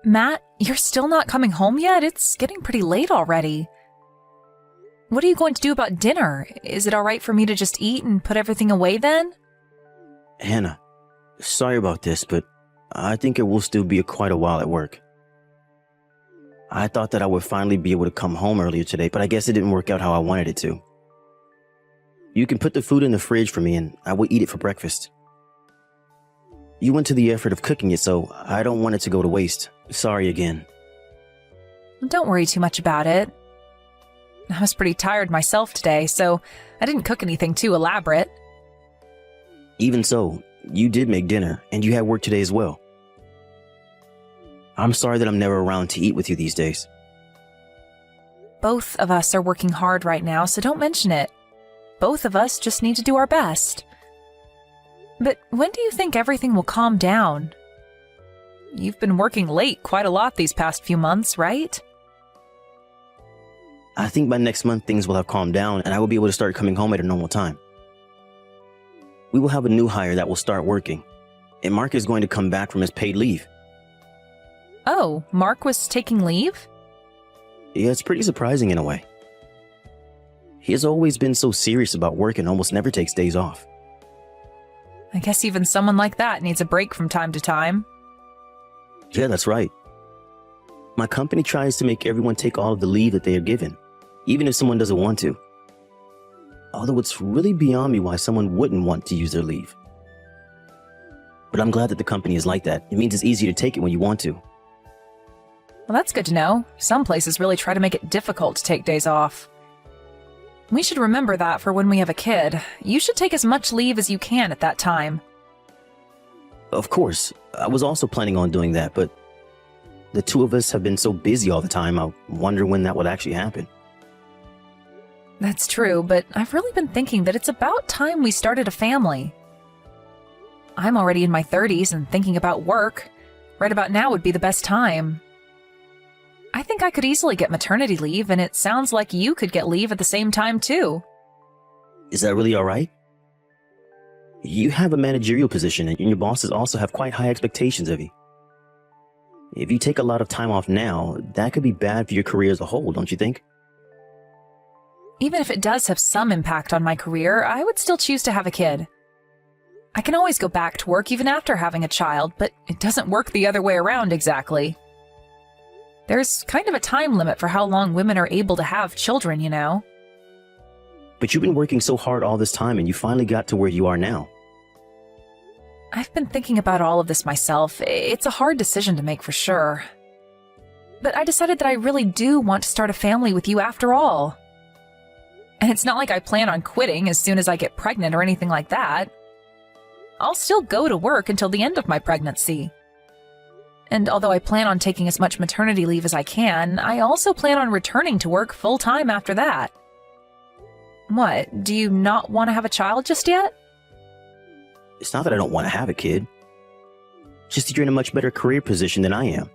Matt, you're still not coming home yet? It's getting pretty late already. What are you going to do about dinner? Is it all right for me to just eat and put everything away then? Hannah, sorry about this, but I think it will still be quite a while at work. I thought that I would finally be able to come home earlier today, but I guess it didn't work out how I wanted it to. You can put the food in the fridge for me and I will eat it for breakfast. You went to the effort of cooking it, so I don't want it to go to waste. Sorry again. Don't worry too much about it. I was pretty tired myself today, so I didn't cook anything too elaborate. Even so, you did make dinner, and you had work today as well. I'm sorry that I'm never around to eat with you these days. Both of us are working hard right now, so don't mention it. Both of us just need to do our best. But when do you think everything will calm down? You've been working late quite a lot these past few months, right? I think by next month things will have calmed down and I will be able to start coming home at a normal time. We will have a new hire that will start working, and Mark is going to come back from his paid leave. Oh, Mark was taking leave? Yeah, it's pretty surprising in a way. He has always been so serious about work and almost never takes days off. I guess even someone like that needs a break from time to time. Yeah, that's right. My company tries to make everyone take all of the leave that they are given, even if someone doesn't want to. Although it's really beyond me why someone wouldn't want to use their leave. But I'm glad that the company is like that. It means it's easy to take it when you want to. Well, that's good to know. Some places really try to make it difficult to take days off. We should remember that for when we have a kid. You should take as much leave as you can at that time. Of course, I was also planning on doing that, but the two of us have been so busy all the time, I wonder when that would actually happen. That's true, but I've really been thinking that it's about time we started a family. I'm already in my 30s and thinking about work. Right about now would be the best time. I think I could easily get maternity leave, and it sounds like you could get leave at the same time, too. Is that really all right? You have a managerial position, and your bosses also have quite high expectations of you. If you take a lot of time off now, that could be bad for your career as a whole, don't you think? Even if it does have some impact on my career, I would still choose to have a kid. I can always go back to work even after having a child, but it doesn't work the other way around exactly. There's kind of a time limit for how long women are able to have children, you know? But you've been working so hard all this time and you finally got to where you are now. I've been thinking about all of this myself. It's a hard decision to make for sure. But I decided that I really do want to start a family with you after all. And it's not like I plan on quitting as soon as I get pregnant or anything like that. I'll still go to work until the end of my pregnancy. And although I plan on taking as much maternity leave as I can, I also plan on returning to work full-time after that. What, do you not want to have a child just yet? It's not that I don't want to have a kid. Just that you're in a much better career position than I am.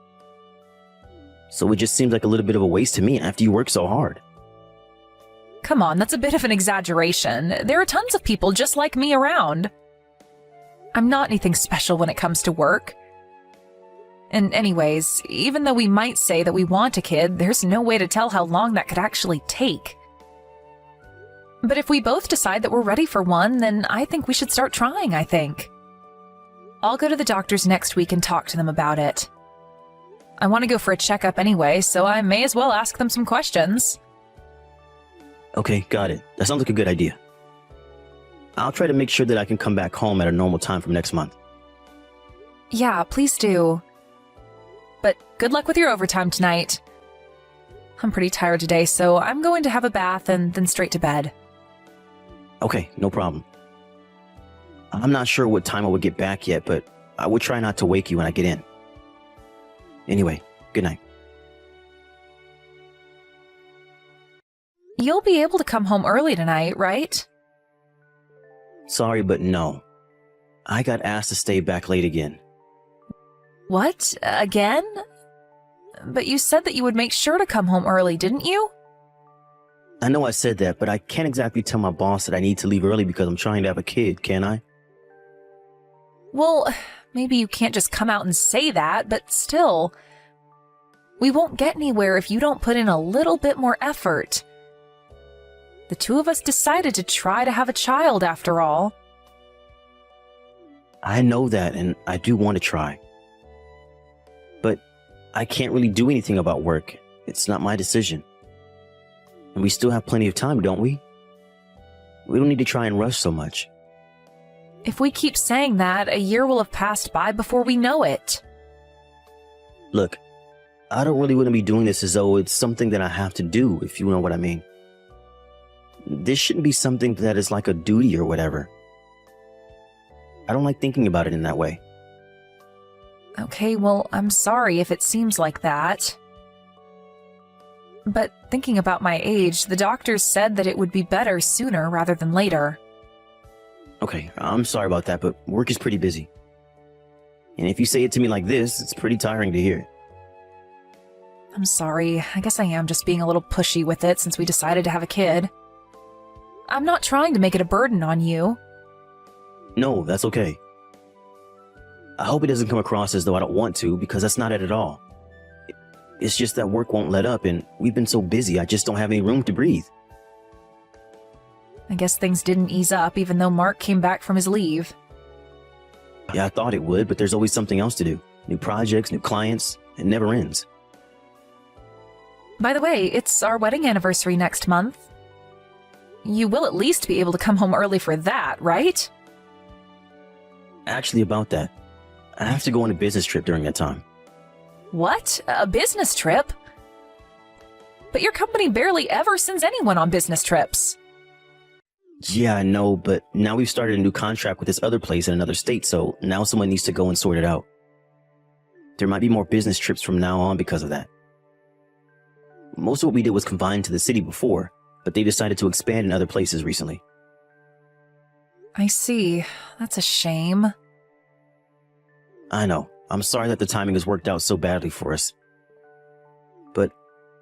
So it just seems like a little bit of a waste to me after you work so hard. Come on, that's a bit of an exaggeration. There are tons of people just like me around. I'm not anything special when it comes to work. And anyways, even though we might say that we want a kid, there's no way to tell how long that could actually take. But if we both decide that we're ready for one, then I think we should start trying, I think. I'll go to the doctors next week and talk to them about it. I want to go for a checkup anyway, so I may as well ask them some questions. Okay, got it. That sounds like a good idea. I'll try to make sure that I can come back home at a normal time from next month. Yeah, please do. But good luck with your overtime tonight. I'm pretty tired today, so I'm going to have a bath and then straight to bed. Okay, no problem. I'm not sure what time I would get back yet, but I would try not to wake you when I get in. Anyway, good night. You'll be able to come home early tonight, right? Sorry, but no. I got asked to stay back late again. What? Again? But you said that you would make sure to come home early, didn't you? I know I said that, but I can't exactly tell my boss that I need to leave early because I'm trying to have a kid, can I? Well, maybe you can't just come out and say that, but still, We won't get anywhere if you don't put in a little bit more effort. The two of us decided to try to have a child after all. I know that, and I do want to try. But I can't really do anything about work. It's not my decision. And we still have plenty of time, don't we? We don't need to try and rush so much. If we keep saying that, a year will have passed by before we know it. Look, I don't really want to be doing this as though it's something that I have to do, if you know what I mean. This shouldn't be something that is like a duty or whatever. I don't like thinking about it in that way. Okay, well, I'm sorry if it seems like that. But thinking about my age, the doctors said that it would be better sooner rather than later. Okay, I'm sorry about that, but work is pretty busy. And if you say it to me like this, it's pretty tiring to hear. I'm sorry. I guess I am just being a little pushy with it since we decided to have a kid. I'm not trying to make it a burden on you. No, that's okay. I hope it doesn't come across as though I don't want to, because that's not it at all. It's just that work won't let up, and we've been so busy I just don't have any room to breathe. I guess things didn't ease up even though Mark came back from his leave. Yeah, I thought it would, but there's always something else to do. New projects, new clients. It never ends. By the way, it's our wedding anniversary next month. You will at least be able to come home early for that, right? Actually, about that, I have to go on a business trip during that time. What? A business trip? But your company barely ever sends anyone on business trips. Yeah, I know, but now we've started a new contract with this other place in another state, so now someone needs to go and sort it out. There might be more business trips from now on because of that. Most of what we did was confined to the city before, but they decided to expand in other places recently. I see. That's a shame. I know. I'm sorry that the timing has worked out so badly for us. But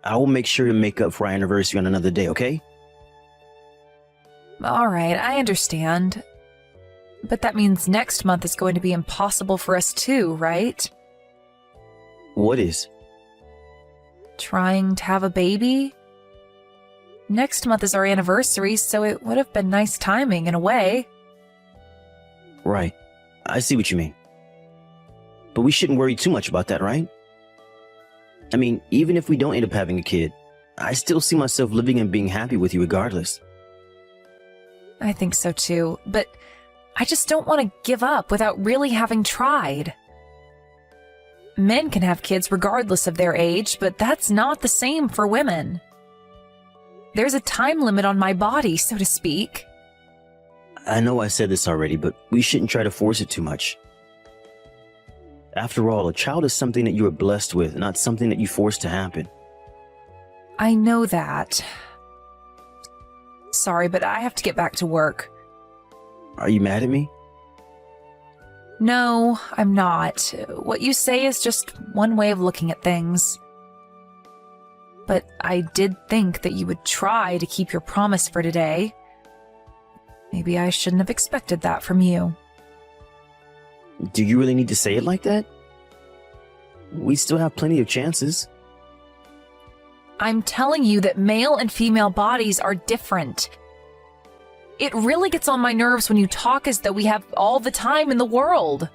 I will make sure to make up for our anniversary on another day, okay? All right, I understand. But that means next month is going to be impossible for us too, right? What is? Trying to have a baby? Next month is our anniversary, so it would have been nice timing in a way. Right. I see what you mean. But we shouldn't worry too much about that, right? I mean, even if we don't end up having a kid, I still see myself living and being happy with you regardless. I think so too, but I just don't want to give up without really having tried. Men can have kids regardless of their age, but that's not the same for women. There's a time limit on my body, so to speak. I know I said this already, but we shouldn't try to force it too much. After all, a child is something that you are blessed with, not something that you force to happen. I know that. Sorry, but I have to get back to work. Are you mad at me? No, I'm not. What you say is just one way of looking at things. But I did think that you would try to keep your promise for today. Maybe I shouldn't have expected that from you. Do you really need to say it like that? We still have plenty of chances. I'm telling you that male and female bodies are different. It really gets on my nerves when you talk as though we have all the time in the world.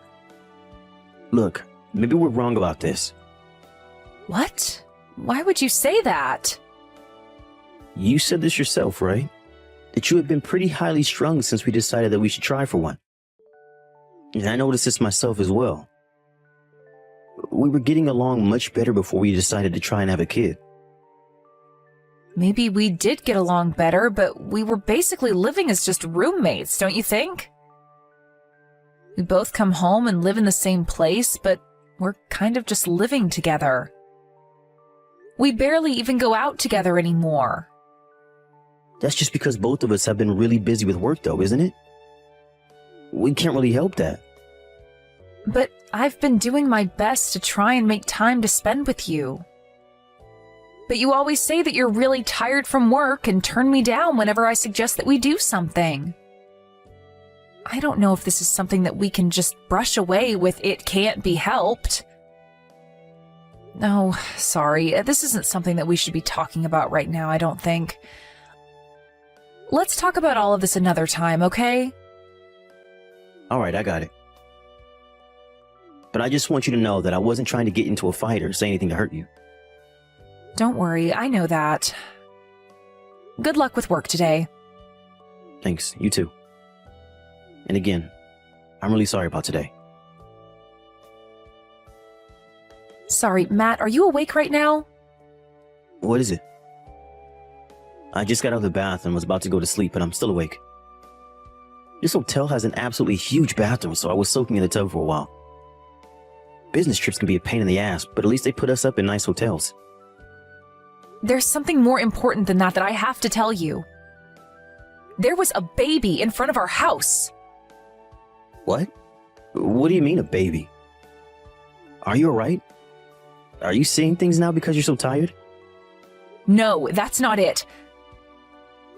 Look, maybe we're wrong about this. What? Why would you say that? You said this yourself, right? That you have been pretty highly strung since we decided that we should try for one. And I noticed this myself as well. We were getting along much better before we decided to try and have a kid. Maybe we did get along better, but we were basically living as just roommates, don't you think? We both come home and live in the same place, but we're kind of just living together. We barely even go out together anymore. That's just because both of us have been really busy with work though, isn't it? We can't really help that. But I've been doing my best to try and make time to spend with you. But you always say that you're really tired from work and turn me down whenever I suggest that we do something. I don't know if this is something that we can just brush away with "it can't be helped." Oh, sorry. This isn't something that we should be talking about right now, I don't think. Let's talk about all of this another time, okay? All right, I got it. But I just want you to know that I wasn't trying to get into a fight or say anything to hurt you. Don't worry, I know that. Good luck with work today. Thanks, you too. And again, I'm really sorry about today. Sorry, Matt, are you awake right now? What is it? I just got out of the bath and was about to go to sleep, but I'm still awake. This hotel has an absolutely huge bathroom, so I was soaking in the tub for a while. Business trips can be a pain in the ass, but at least they put us up in nice hotels. There's something more important than that I have to tell you. There was a baby in front of our house. What? What do you mean, a baby? Are you alright? Are you seeing things now because you're so tired? No, that's not it.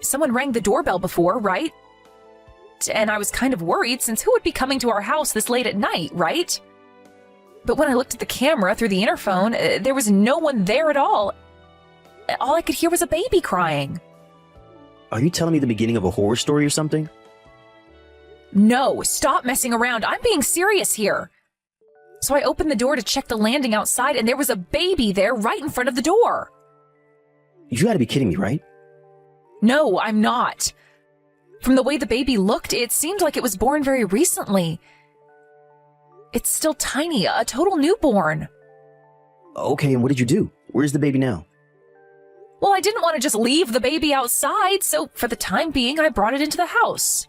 Someone rang the doorbell before, right? And I was kind of worried since who would be coming to our house this late at night, right? But when I looked at the camera through the interphone, there was no one there at all. All I could hear was a baby crying. Are you telling me the beginning of a horror story or something? No, stop messing around. I'm being serious here. So I opened the door to check the landing outside, and there was a baby there right in front of the door. You gotta be kidding me, right? No, I'm not. From the way the baby looked, it seemed like it was born very recently. It's still tiny, a total newborn. Okay, and what did you do? Where's the baby now? Well, I didn't want to just leave the baby outside, so for the time being, I brought it into the house.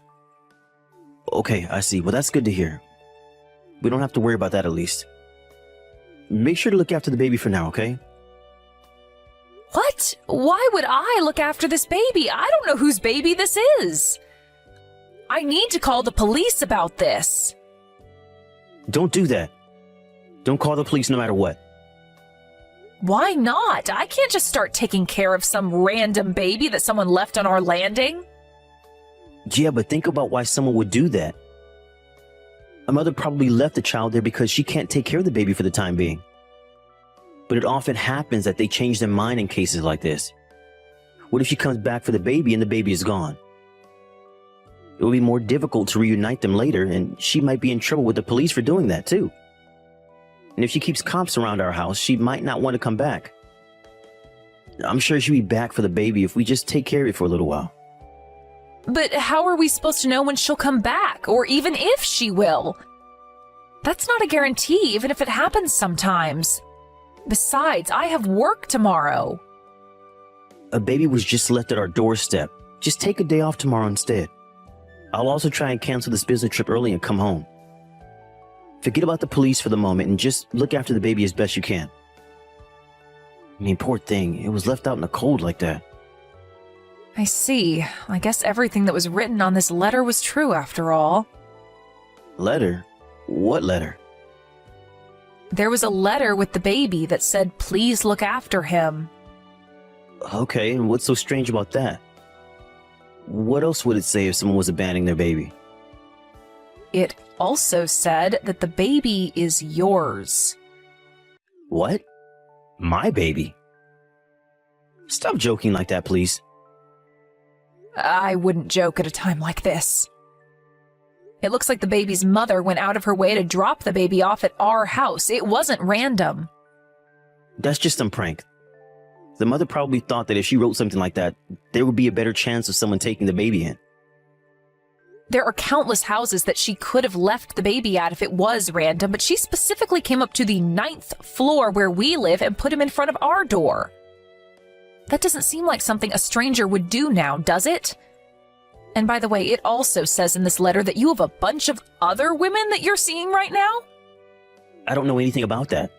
Okay, I see. Well, that's good to hear. We don't have to worry about that at least. Make sure to look after the baby for now, okay? What? Why would I look after this baby? I don't know whose baby this is. I need to call the police about this. Don't do that. Don't call the police no matter what. Why not? I can't just start taking care of some random baby that someone left on our landing. Yeah, but think about why someone would do that. A mother probably left the child there because she can't take care of the baby for the time being. But it often happens that they change their mind in cases like this. What if she comes back for the baby and the baby is gone? It will be more difficult to reunite them later, and she might be in trouble with the police for doing that too. And if she keeps cops around our house, she might not want to come back. I'm sure she'll be back for the baby if we just take care of it for a little while. But how are we supposed to know when she'll come back, or even if she will? That's not a guarantee, even if it happens sometimes. Besides, I have work tomorrow. A baby was just left at our doorstep. Just take a day off tomorrow instead. I'll also try and cancel this business trip early and come home. Forget about the police for the moment and just look after the baby as best you can. I mean, poor thing, it was left out in the cold like that. I see. I guess everything that was written on this letter was true after all. Letter? What letter? There was a letter with the baby that said, "Please look after him." Okay, and what's so strange about that? What else would it say if someone was abandoning their baby? It also said that the baby is yours. What? My baby? Stop joking like that, please. I wouldn't joke at a time like this. It looks like the baby's mother went out of her way to drop the baby off at our house. It wasn't random. That's just some prank. The mother probably thought that if she wrote something like that, there would be a better chance of someone taking the baby in. There are countless houses that she could have left the baby at if it was random, but she specifically came up to the 9th floor where we live and put him in front of our door. That doesn't seem like something a stranger would do now, does it? And by the way, it also says in this letter that you have a bunch of other women that you're seeing right now? I don't know anything about that.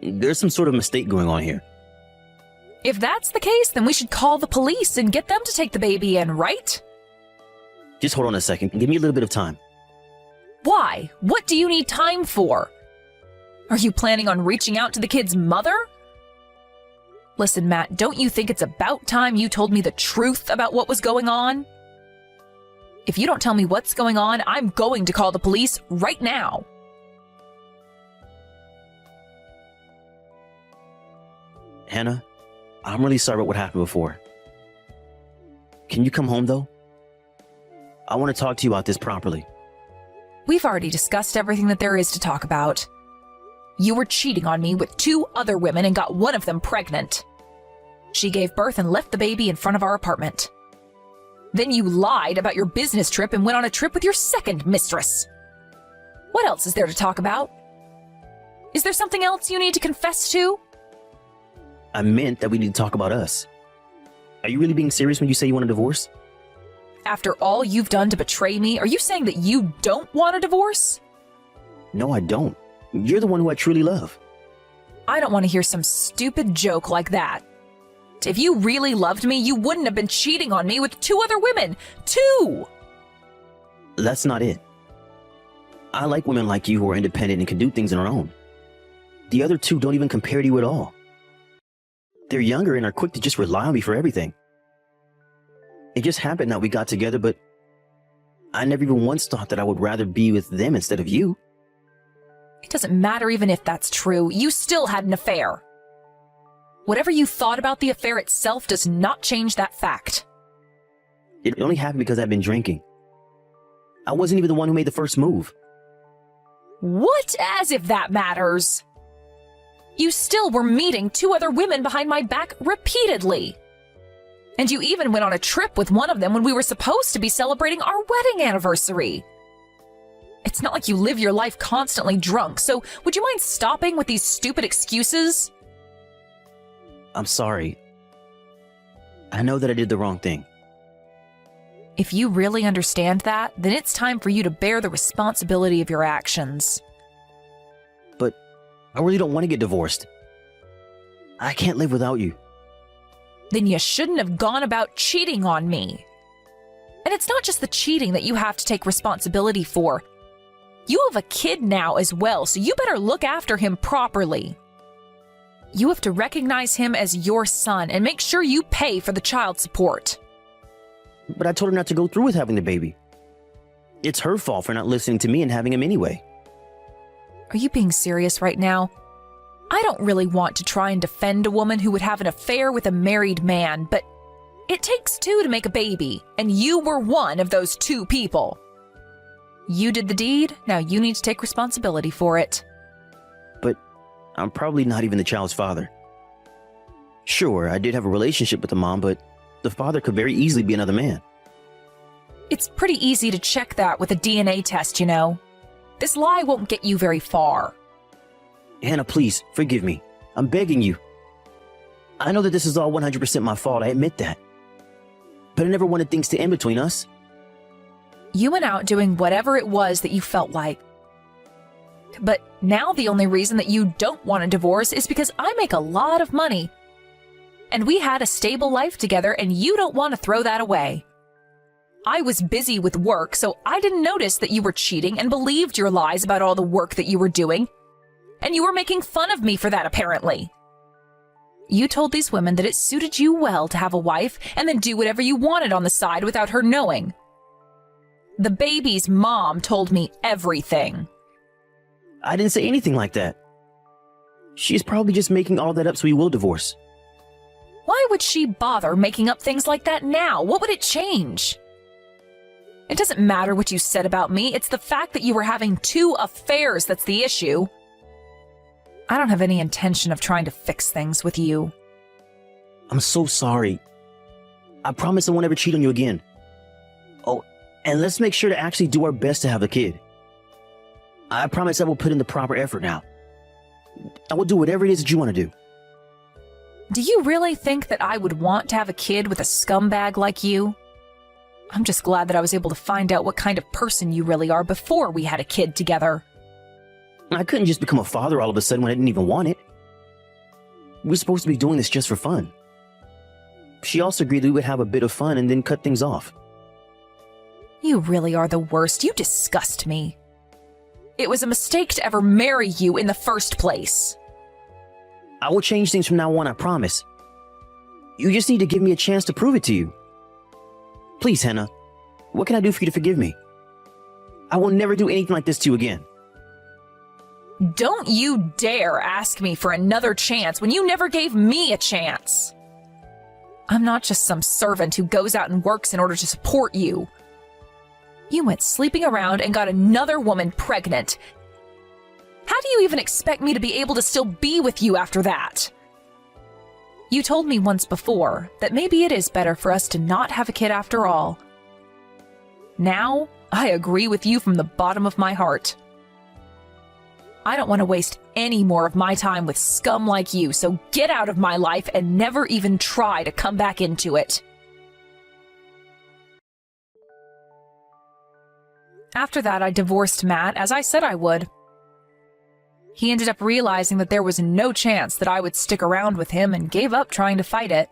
There's some sort of mistake going on here. If that's the case, then we should call the police and get them to take the baby in, right? Just hold on a second. Give me a little bit of time. Why? What do you need time for? Are you planning on reaching out to the kid's mother? Listen, Matt, don't you think it's about time you told me the truth about what was going on? If you don't tell me what's going on, I'm going to call the police right now. Hannah, I'm really sorry about what happened before. Can you come home, though? I want to talk to you about this properly. We've already discussed everything that there is to talk about. You were cheating on me with 2 other women and got one of them pregnant. She gave birth and left the baby in front of our apartment. Then you lied about your business trip and went on a trip with your second mistress. What else is there to talk about? Is there something else you need to confess to? I meant that we need to talk about us. Are you really being serious when you say you want a divorce? After all you've done to betray me, are you saying that you don't want a divorce? No, I don't. You're the one who I truly love. I don't want to hear some stupid joke like that. If you really loved me, you wouldn't have been cheating on me with 2 other women. 2! That's not it. I like women like you who are independent and can do things on their own. The other 2 don't even compare to you at all. They're younger and are quick to just rely on me for everything. It just happened that we got together, but I never even once thought that I would rather be with them instead of you. It doesn't matter even if that's true. You still had an affair. Whatever you thought about the affair itself does not change that fact. It only happened because I've been drinking. I wasn't even the one who made the first move. What? As if that matters. You still were meeting 2 other women behind my back repeatedly. And you even went on a trip with one of them when we were supposed to be celebrating our wedding anniversary. It's not like you live your life constantly drunk, so would you mind stopping with these stupid excuses? I'm sorry. I know that I did the wrong thing. If you really understand that, then it's time for you to bear the responsibility of your actions. But I really don't want to get divorced. I can't live without you. Then you shouldn't have gone about cheating on me. And it's not just the cheating that you have to take responsibility for. You have a kid now as well, so you better look after him properly. You have to recognize him as your son and make sure you pay for the child support. But I told her not to go through with having the baby. It's her fault for not listening to me and having him anyway. Are you being serious right now? I don't really want to try and defend a woman who would have an affair with a married man, but it takes 2 to make a baby, and you were one of those 2 people. You did the deed, now you need to take responsibility for it. But I'm probably not even the child's father. Sure, I did have a relationship with the mom, but the father could very easily be another man. It's pretty easy to check that with a DNA test, you know. This lie won't get you very far. Hannah, please, forgive me. I'm begging you. I know that this is all 100% my fault, I admit that. But I never wanted things to end between us. You went out doing whatever it was that you felt like. But now the only reason that you don't want a divorce is because I make a lot of money. And we had a stable life together, and you don't want to throw that away. I was busy with work, so I didn't notice that you were cheating and believed your lies about all the work that you were doing. And you were making fun of me for that, apparently. You told these women that it suited you well to have a wife and then do whatever you wanted on the side without her knowing. The baby's mom told me everything. I didn't say anything like that. She's probably just making all that up so we will divorce. Why would she bother making up things like that now? What would it change? It doesn't matter what you said about me. It's the fact that you were having 2 affairs that's the issue. I don't have any intention of trying to fix things with you. I'm so sorry. I promise I won't ever cheat on you again. Oh, and let's make sure to actually do our best to have a kid. I promise I will put in the proper effort now. I will do whatever it is that you want to do. Do you really think that I would want to have a kid with a scumbag like you? I'm just glad that I was able to find out what kind of person you really are before we had a kid together. I couldn't just become a father all of a sudden when I didn't even want it. We were supposed to be doing this just for fun. She also agreed that we would have a bit of fun and then cut things off. You really are the worst. You disgust me. It was a mistake to ever marry you in the first place. I will change things from now on, I promise. You just need to give me a chance to prove it to you. Please, Hannah, what can I do for you to forgive me? I will never do anything like this to you again. Don't you dare ask me for another chance when you never gave me a chance. I'm not just some servant who goes out and works in order to support you. You went sleeping around and got another woman pregnant. How do you even expect me to be able to still be with you after that? You told me once before that maybe it is better for us to not have a kid after all. Now, I agree with you from the bottom of my heart. I don't want to waste any more of my time with scum like you, so get out of my life and never even try to come back into it. After that, I divorced Matt, as I said I would. He ended up realizing that there was no chance that I would stick around with him and gave up trying to fight it.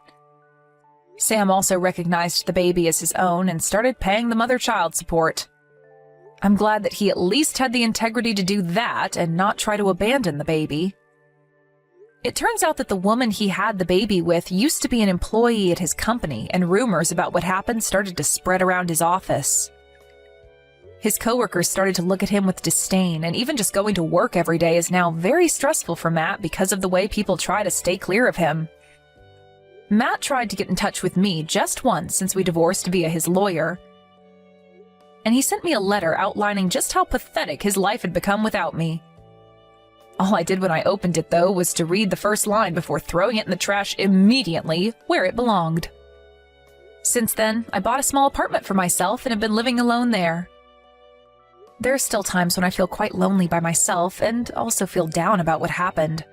Sam also recognized the baby as his own and started paying the mother child support. I'm glad that he at least had the integrity to do that and not try to abandon the baby. It turns out that the woman he had the baby with used to be an employee at his company, and rumors about what happened started to spread around his office. His coworkers started to look at him with disdain, and even just going to work every day is now very stressful for Matt because of the way people try to stay clear of him. Matt tried to get in touch with me just once since we divorced via his lawyer, and he sent me a letter outlining just how pathetic his life had become without me. All I did when I opened it, though, was to read the first line before throwing it in the trash immediately where it belonged. Since then, I bought a small apartment for myself and have been living alone there. There are still times when I feel quite lonely by myself and also feel down about what happened.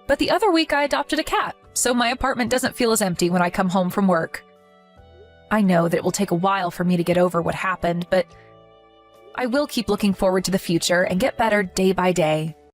But the other week I adopted a cat, so my apartment doesn't feel as empty when I come home from work. I know that it will take a while for me to get over what happened, but I will keep looking forward to the future and get better day by day.